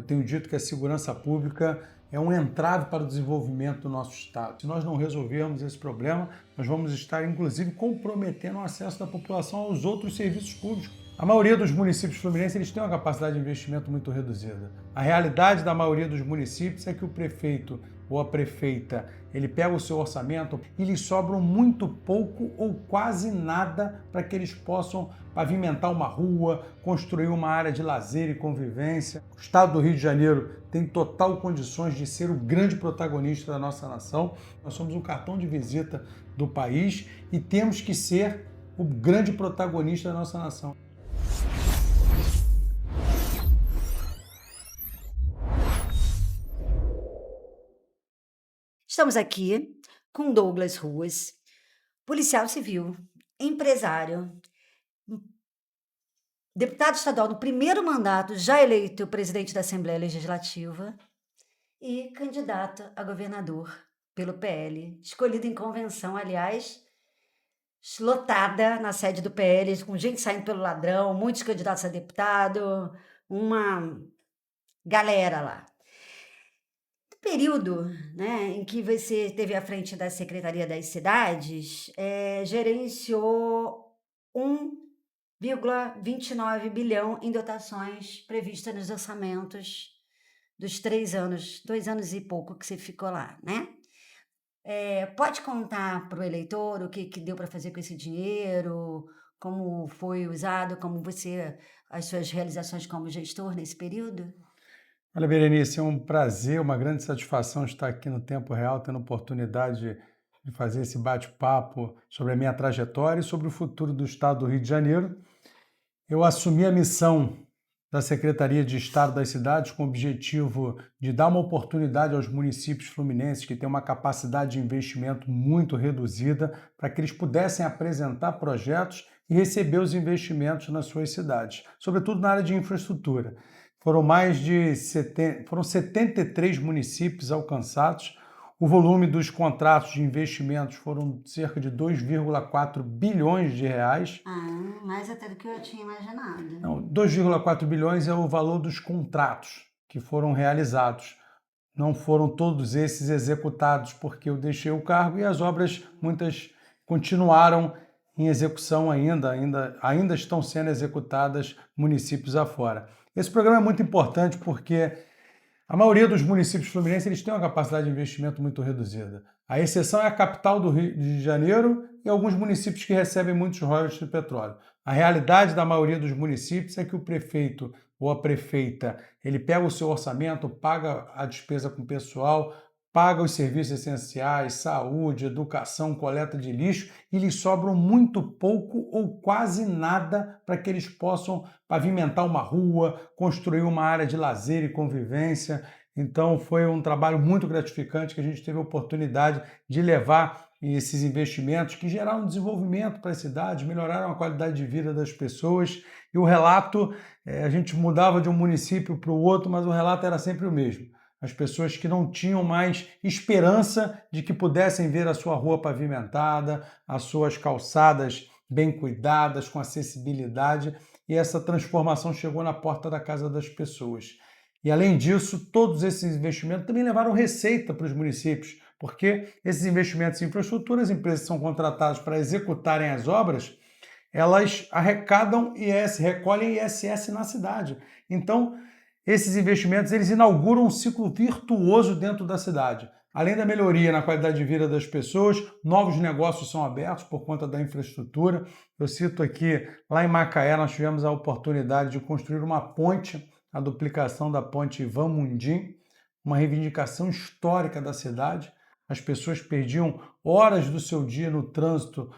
tenho dito que a segurança pública é um entrave para o desenvolvimento do nosso Estado. Se nós não resolvermos esse problema, nós vamos estar, inclusive, comprometendo o acesso da população aos outros serviços públicos. A maioria dos municípios fluminenses eles têm uma capacidade de investimento muito reduzida. A realidade da maioria dos municípios é que o prefeito ou a prefeita, ele pega o seu orçamento e lhes sobram muito pouco ou quase nada para que eles possam pavimentar uma rua, construir uma área de lazer e convivência. O Estado do Rio de Janeiro tem total condições de ser o grande protagonista da nossa nação. Nós somos um cartão de visita do país e temos que ser o grande protagonista da nossa nação. Estamos aqui com Douglas Ruas, policial civil, empresário, deputado estadual no primeiro mandato, já eleito presidente da Assembleia Legislativa e candidato a governador pelo PL, escolhido em convenção, aliás, lotada na sede do PL, com gente saindo pelo ladrão, muitos candidatos a deputado, uma galera lá. Período, né, em que você esteve à frente da Secretaria das Cidades, gerenciou 1,29 bilhão em dotações previstas nos orçamentos dos 3 anos, 2 anos e pouco que você ficou lá, né? Pode contar para o eleitor o que deu para fazer com esse dinheiro, como foi usado, as suas realizações como gestor nesse período? Olha, Berenice, é um prazer, uma grande satisfação estar aqui no Tempo Real, tendo a oportunidade de fazer esse bate-papo sobre a minha trajetória e sobre o futuro do Estado do Rio de Janeiro. Eu assumi a missão da Secretaria de Estado das Cidades com o objetivo de dar uma oportunidade aos municípios fluminenses que têm uma capacidade de investimento muito reduzida para que eles pudessem apresentar projetos e receber os investimentos nas suas cidades, sobretudo na área de infraestrutura. Foram 73 municípios alcançados. O volume dos contratos de investimentos foram cerca de 2,4 bilhões de reais. Mais até do que eu tinha imaginado. Não, 2,4 bilhões é o valor dos contratos que foram realizados. Não foram todos esses executados porque eu deixei o cargo e as obras, muitas, continuaram em execução ainda estão sendo executadas municípios afora. Esse programa é muito importante porque a maioria dos municípios fluminenses eles têm uma capacidade de investimento muito reduzida. A exceção é a capital do Rio de Janeiro e alguns municípios que recebem muitos royalties de petróleo. A realidade da maioria dos municípios é que o prefeito ou a prefeita, ele pega o seu orçamento, paga a despesa com o pessoal, paga os serviços essenciais, saúde, educação, coleta de lixo e lhes sobram muito pouco ou quase nada para que eles possam pavimentar uma rua, construir uma área de lazer e convivência. Então foi um trabalho muito gratificante que a gente teve a oportunidade de levar esses investimentos que geraram desenvolvimento para as cidades, melhoraram a qualidade de vida das pessoas e o relato, a gente mudava de um município para o outro, mas o relato era sempre o mesmo. As pessoas que não tinham mais esperança de que pudessem ver a sua rua pavimentada, as suas calçadas bem cuidadas, com acessibilidade, e essa transformação chegou na porta da casa das pessoas. E além disso, todos esses investimentos também levaram receita para os municípios, porque esses investimentos em infraestrutura, as empresas que são contratadas para executarem as obras, elas arrecadam IS, recolhem ISS na cidade. Então, esses investimentos eles inauguram um ciclo virtuoso dentro da cidade. Além da melhoria na qualidade de vida das pessoas, novos negócios são abertos por conta da infraestrutura. Eu cito aqui, lá em Macaé, nós tivemos a oportunidade de construir uma ponte, a duplicação da ponte Ivan Mundim, uma reivindicação histórica da cidade. As pessoas perdiam horas do seu dia no trânsito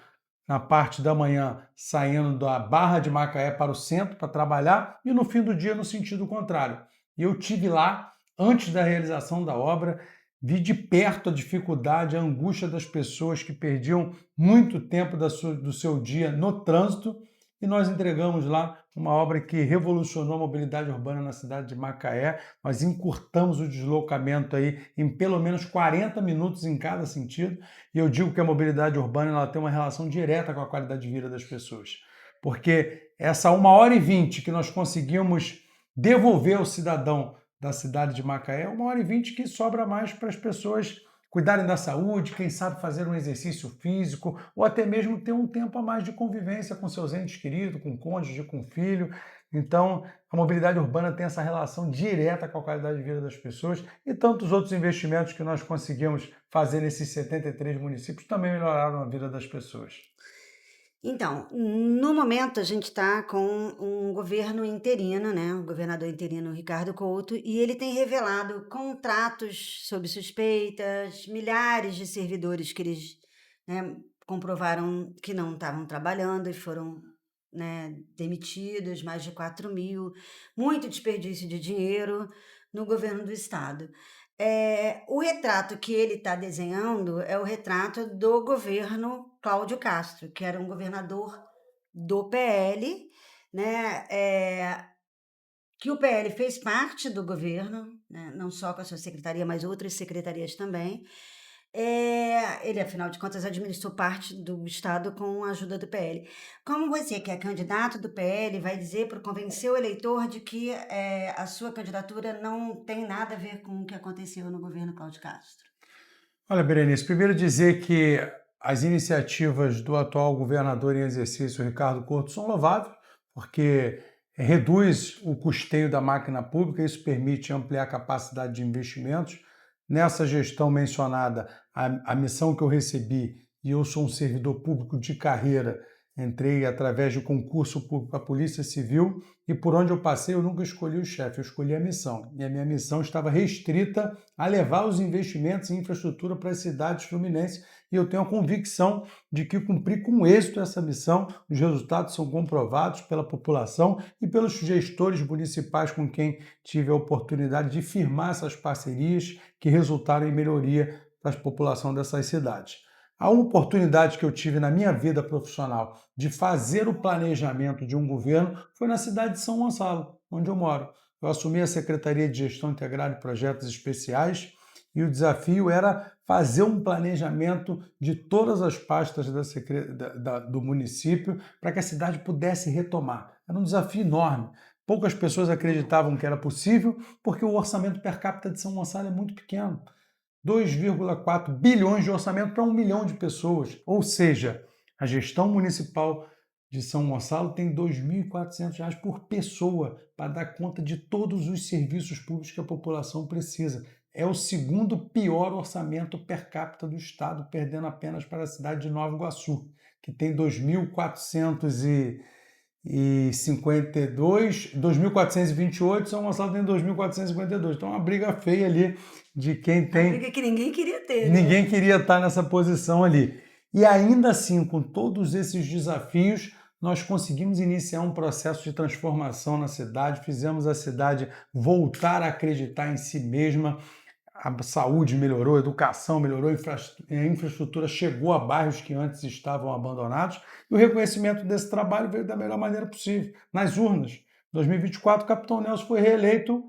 na parte da manhã, saindo da Barra de Macaé para o centro para trabalhar e no fim do dia no sentido contrário. E eu tive lá, antes da realização da obra, vi de perto a dificuldade, a angústia das pessoas que perdiam muito tempo do seu dia no trânsito e nós entregamos lá uma obra que revolucionou a mobilidade urbana na cidade de Macaé. Nós encurtamos o deslocamento aí em pelo menos 40 minutos em cada sentido. E eu digo que a mobilidade urbana ela tem uma relação direta com a qualidade de vida das pessoas. Porque essa 1h20 que nós conseguimos devolver ao cidadão da cidade de Macaé, 1h20 que sobra mais para as pessoas cuidarem da saúde, quem sabe fazer um exercício físico, ou até mesmo ter um tempo a mais de convivência com seus entes queridos, com cônjuge, com filho. Então, a mobilidade urbana tem essa relação direta com a qualidade de vida das pessoas e tantos outros investimentos que nós conseguimos fazer nesses 73 municípios também melhoraram a vida das pessoas. Então, no momento a gente está com um governo interino, né? O governador interino Ricardo Couto, e ele tem revelado contratos sob suspeitas, milhares de servidores que eles, né, comprovaram que não estavam trabalhando e foram, né, demitidos, mais de 4.000, muito desperdício de dinheiro no governo do estado. O retrato que ele está desenhando é o retrato do governo Cláudio Castro, que era um governador do PL, né? Que o PL fez parte do governo, né? Não só com a sua secretaria, mas outras secretarias também. Ele, afinal de contas, administrou parte do Estado com a ajuda do PL. Como você, que é candidato do PL, vai dizer para convencer o eleitor de que a sua candidatura não tem nada a ver com o que aconteceu no governo Cláudio Castro? Olha, Berenice, primeiro dizer que as iniciativas do atual governador em exercício, Ricardo Couto, são louváveis, porque reduz o custeio da máquina pública, isso permite ampliar a capacidade de investimentos. Nessa gestão mencionada, a missão que eu recebi, e eu sou um servidor público de carreira, entrei através de concurso público para a Polícia Civil e por onde eu passei eu nunca escolhi o chefe, eu escolhi a missão. E a minha missão estava restrita a levar os investimentos em infraestrutura para as cidades fluminenses e eu tenho a convicção de que cumpri com êxito essa missão, os resultados são comprovados pela população e pelos gestores municipais com quem tive a oportunidade de firmar essas parcerias que resultaram em melhoria para a população dessas cidades. A oportunidade que eu tive na minha vida profissional de fazer o planejamento de um governo foi na cidade de São Gonçalo, onde eu moro. Eu assumi a Secretaria de Gestão Integrada de Projetos Especiais e o desafio era fazer um planejamento de todas as pastas do município para que a cidade pudesse retomar. Era um desafio enorme. Poucas pessoas acreditavam que era possível porque o orçamento per capita de São Gonçalo é muito pequeno. 2,4 bilhões de orçamento para 1 milhão de pessoas. Ou seja, a gestão municipal de São Gonçalo tem R$ 2.400 por pessoa para dar conta de todos os serviços públicos que a população precisa. É o segundo pior orçamento per capita do estado, perdendo apenas para a cidade de Nova Iguaçu, que tem 2.428, São Gonçalo tem 2.452. Então, é uma briga feia ali de quem tem... Uma briga que ninguém queria ter, Ninguém né? queria estar nessa posição ali. E ainda assim, com todos esses desafios, nós conseguimos iniciar um processo de transformação na cidade, fizemos a cidade voltar a acreditar em si mesma, a saúde melhorou, a educação melhorou, a infraestrutura chegou a bairros que antes estavam abandonados e o reconhecimento desse trabalho veio da melhor maneira possível, nas urnas. Em 2024, o Capitão Nelson foi reeleito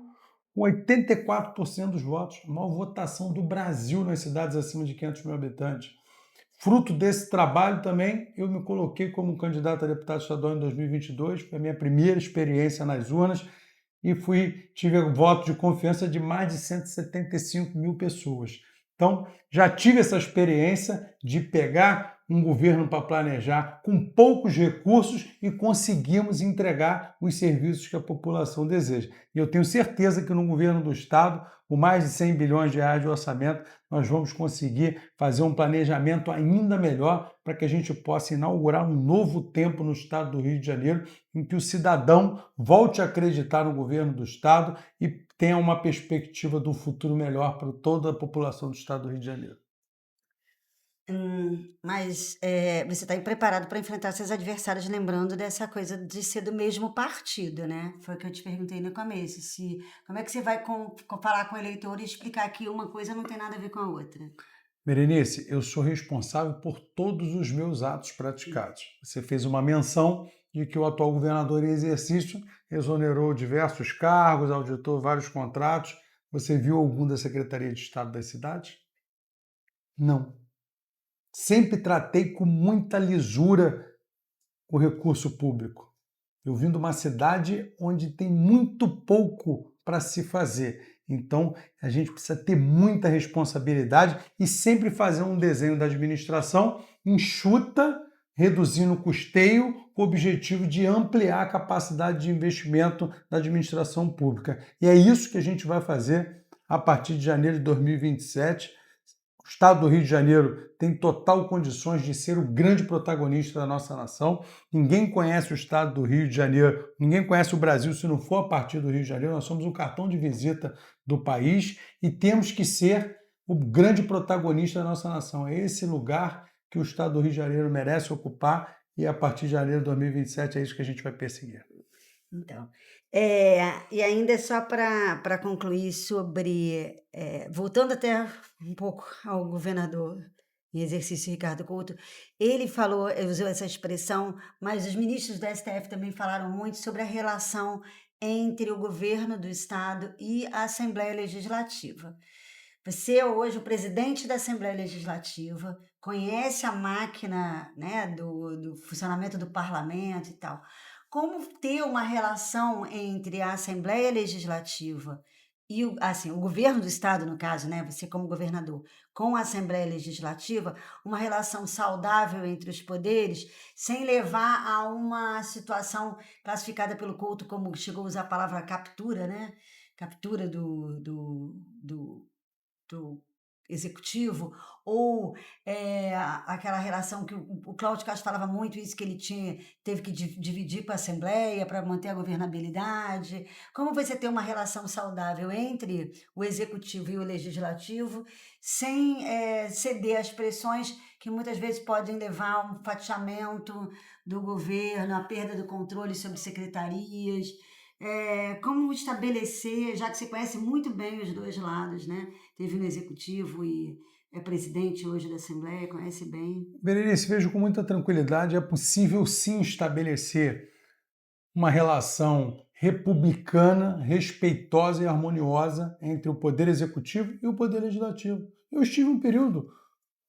com 84% dos votos, a maior votação do Brasil nas cidades acima de 500 mil habitantes. Fruto desse trabalho também, eu me coloquei como candidato a deputado estadual em 2022, foi a minha primeira experiência nas urnas, e tive voto de confiança de mais de 175 mil pessoas. Então, já tive essa experiência de pegar um governo para planejar com poucos recursos e conseguimos entregar os serviços que a população deseja. E eu tenho certeza que no governo do estado, com mais de 100 bilhões de reais de orçamento, nós vamos conseguir fazer um planejamento ainda melhor para que a gente possa inaugurar um novo tempo no estado do Rio de Janeiro, em que o cidadão volte a acreditar no governo do estado e tenha uma perspectiva de um futuro melhor para toda a população do estado do Rio de Janeiro. Mas você está preparado para enfrentar seus adversários, lembrando dessa coisa de ser do mesmo partido, né? Foi o que eu te perguntei no começo. Como é que você vai falar com o eleitor e explicar que uma coisa não tem nada a ver com a outra? Berenice, eu sou responsável por todos os meus atos praticados. Você fez uma menção de que o atual governador em exercício exonerou diversos cargos, auditou vários contratos. Você viu algum da Secretaria de Estado das cidades? Não. Sempre tratei com muita lisura o recurso público. Eu vim de uma cidade onde tem muito pouco para se fazer. Então, a gente precisa ter muita responsabilidade e sempre fazer um desenho da administração enxuta, reduzindo o custeio, com o objetivo de ampliar a capacidade de investimento da administração pública. E é isso que a gente vai fazer a partir de janeiro de 2027. O Estado do Rio de Janeiro tem total condições de ser o grande protagonista da nossa nação. Ninguém conhece o Estado do Rio de Janeiro, ninguém conhece o Brasil se não for a partir do Rio de Janeiro. Nós somos o cartão de visita do país e temos que ser o grande protagonista da nossa nação. É esse lugar que o Estado do Rio de Janeiro merece ocupar e a partir de janeiro de 2027 é isso que a gente vai perseguir. Então, e ainda só para concluir sobre, voltando até um pouco ao governador em exercício Ricardo Couto, ele falou, usou essa expressão, mas os ministros do STF também falaram muito sobre a relação entre o governo do estado e a Assembleia Legislativa. Você é hoje o presidente da Assembleia Legislativa, conhece a máquina, né, do funcionamento do parlamento e tal. Como ter uma relação entre a Assembleia Legislativa e o governo do estado, no caso, né, você como governador, com a Assembleia Legislativa, uma relação saudável entre os poderes, sem levar a uma situação classificada pelo Couto como, chegou a usar a palavra captura, né? Captura do executivo, ou aquela relação que o Cláudio Castro falava muito isso, que ele teve que dividir com a Assembleia para manter a governabilidade. Como você ter uma relação saudável entre o executivo e o legislativo, sem ceder às pressões que muitas vezes podem levar a um fatiamento do governo, a perda do controle sobre secretarias. Como estabelecer, já que você conhece muito bem os dois lados, né? Teve no executivo e é presidente hoje da Assembleia, conhece bem. Berenice, vejo com muita tranquilidade, é possível sim estabelecer uma relação republicana, respeitosa e harmoniosa entre o Poder Executivo e o Poder Legislativo. Eu estive um período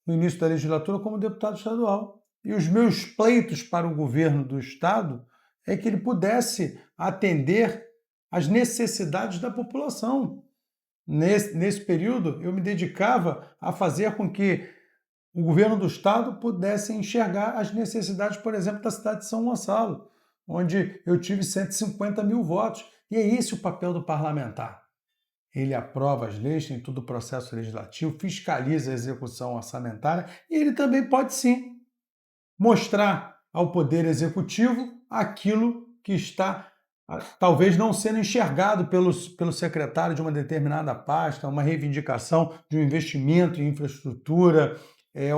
no início da legislatura como deputado estadual e os meus pleitos para o governo do Estado é que ele pudesse atender às necessidades da população. Nesse período, eu me dedicava a fazer com que o governo do Estado pudesse enxergar as necessidades, por exemplo, da cidade de São Gonçalo, onde eu tive 150 mil votos. E é esse o papel do parlamentar. Ele aprova as leis, tem todo o processo legislativo, fiscaliza a execução orçamentária e ele também pode, sim, mostrar ao Poder Executivo aquilo que está talvez não sendo enxergado pelo secretário de uma determinada pasta, uma reivindicação de um investimento em infraestrutura,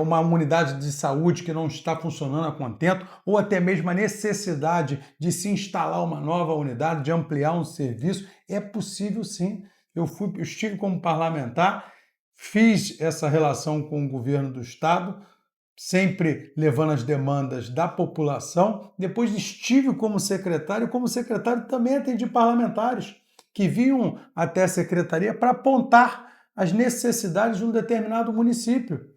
uma unidade de saúde que não está funcionando a contento, ou até mesmo a necessidade de se instalar uma nova unidade, de ampliar um serviço. É possível sim. Eu estive como parlamentar, fiz essa relação com o governo do Estado, sempre levando as demandas da população. Depois estive como secretário também atendi parlamentares que vinham até a secretaria para apontar as necessidades de um determinado município.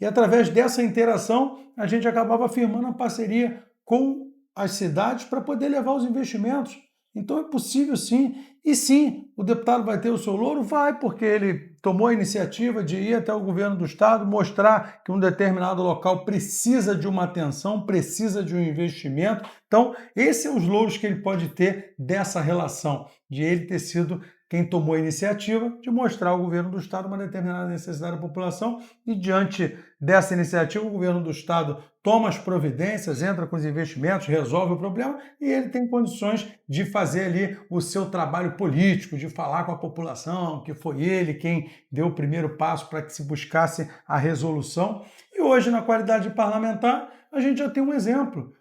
E através dessa interação, a gente acabava firmando a parceria com as cidades para poder levar os investimentos. Então é possível sim. E sim, o deputado vai ter o seu louro? Vai, porque ele tomou a iniciativa de ir até o governo do estado, mostrar que um determinado local precisa de uma atenção, precisa de um investimento. Então, esses são os louros que ele pode ter dessa relação, de ele ter sido quem tomou a iniciativa de mostrar ao governo do estado uma determinada necessidade da população e, diante dessa iniciativa, o governo do estado toma as providências, entra com os investimentos, resolve o problema e ele tem condições de fazer ali o seu trabalho político, de falar com a população, que foi ele quem deu o primeiro passo para que se buscasse a resolução. E hoje, na qualidade de parlamentar, a gente já tem um exemplo. O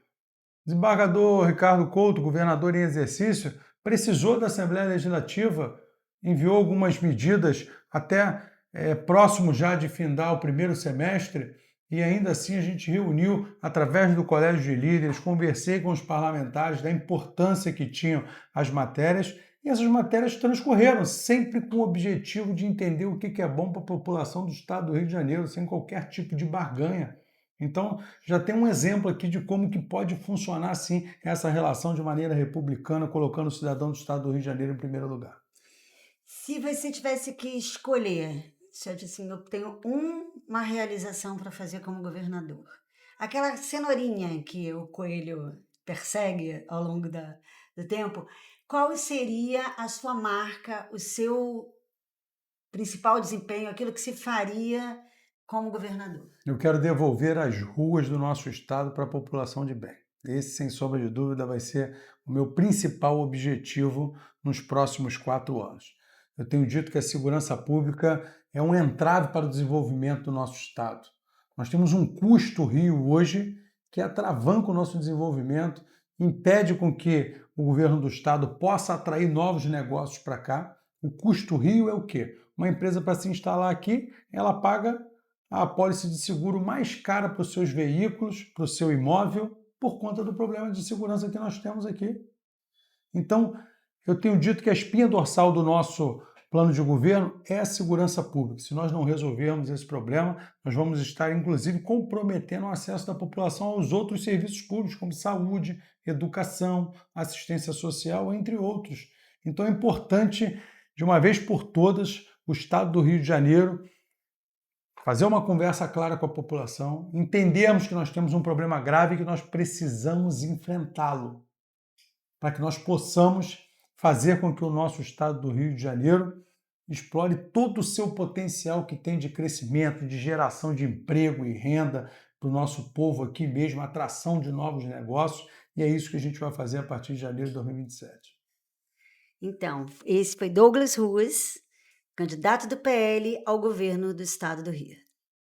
desembargador Ricardo Couto, governador em exercício, precisou da Assembleia Legislativa, enviou algumas medidas até próximo já de findar o primeiro semestre, e ainda assim a gente reuniu através do Colégio de Líderes, conversei com os parlamentares da importância que tinham as matérias, e essas matérias transcorreram sempre com o objetivo de entender o que é bom para a população do estado do Rio de Janeiro, sem qualquer tipo de barganha. Então, já tem um exemplo aqui de como que pode funcionar, sim, essa relação de maneira republicana, colocando o cidadão do estado do Rio de Janeiro em primeiro lugar. Se você tivesse que escolher, se disse assim, eu tenho uma realização para fazer como governador. Aquela cenourinha que o coelho persegue ao longo do tempo, qual seria a sua marca, o seu principal desempenho, aquilo que se faria como governador? Eu quero devolver as ruas do nosso estado para a população de bem. Esse, sem sombra de dúvida, vai ser o meu principal objetivo nos próximos 4 anos. Eu tenho dito que a segurança pública é um entrave para o desenvolvimento do nosso estado. Nós temos um custo Rio hoje que atravanca o nosso desenvolvimento, impede com que o governo do estado possa atrair novos negócios para cá. O custo Rio é o quê? Uma empresa para se instalar aqui, ela paga a apólice de seguro mais cara para os seus veículos, para o seu imóvel, por conta do problema de segurança que nós temos aqui. Então, eu tenho dito que a espinha dorsal do nosso plano de governo é a segurança pública. Se nós não resolvermos esse problema, nós vamos estar, inclusive, comprometendo o acesso da população aos outros serviços públicos, como saúde, educação, assistência social, entre outros. Então, é importante, de uma vez por todas, o Estado do Rio de Janeiro fazer uma conversa clara com a população, entendermos que nós temos um problema grave e que nós precisamos enfrentá-lo, para que nós possamos fazer com que o nosso estado do Rio de Janeiro explore todo o seu potencial que tem de crescimento, de geração de emprego e renda para o nosso povo aqui mesmo, atração de novos negócios, e é isso que a gente vai fazer a partir de janeiro de 2027. Então, esse foi Douglas Ruas, candidato do PL ao governo do estado do Rio.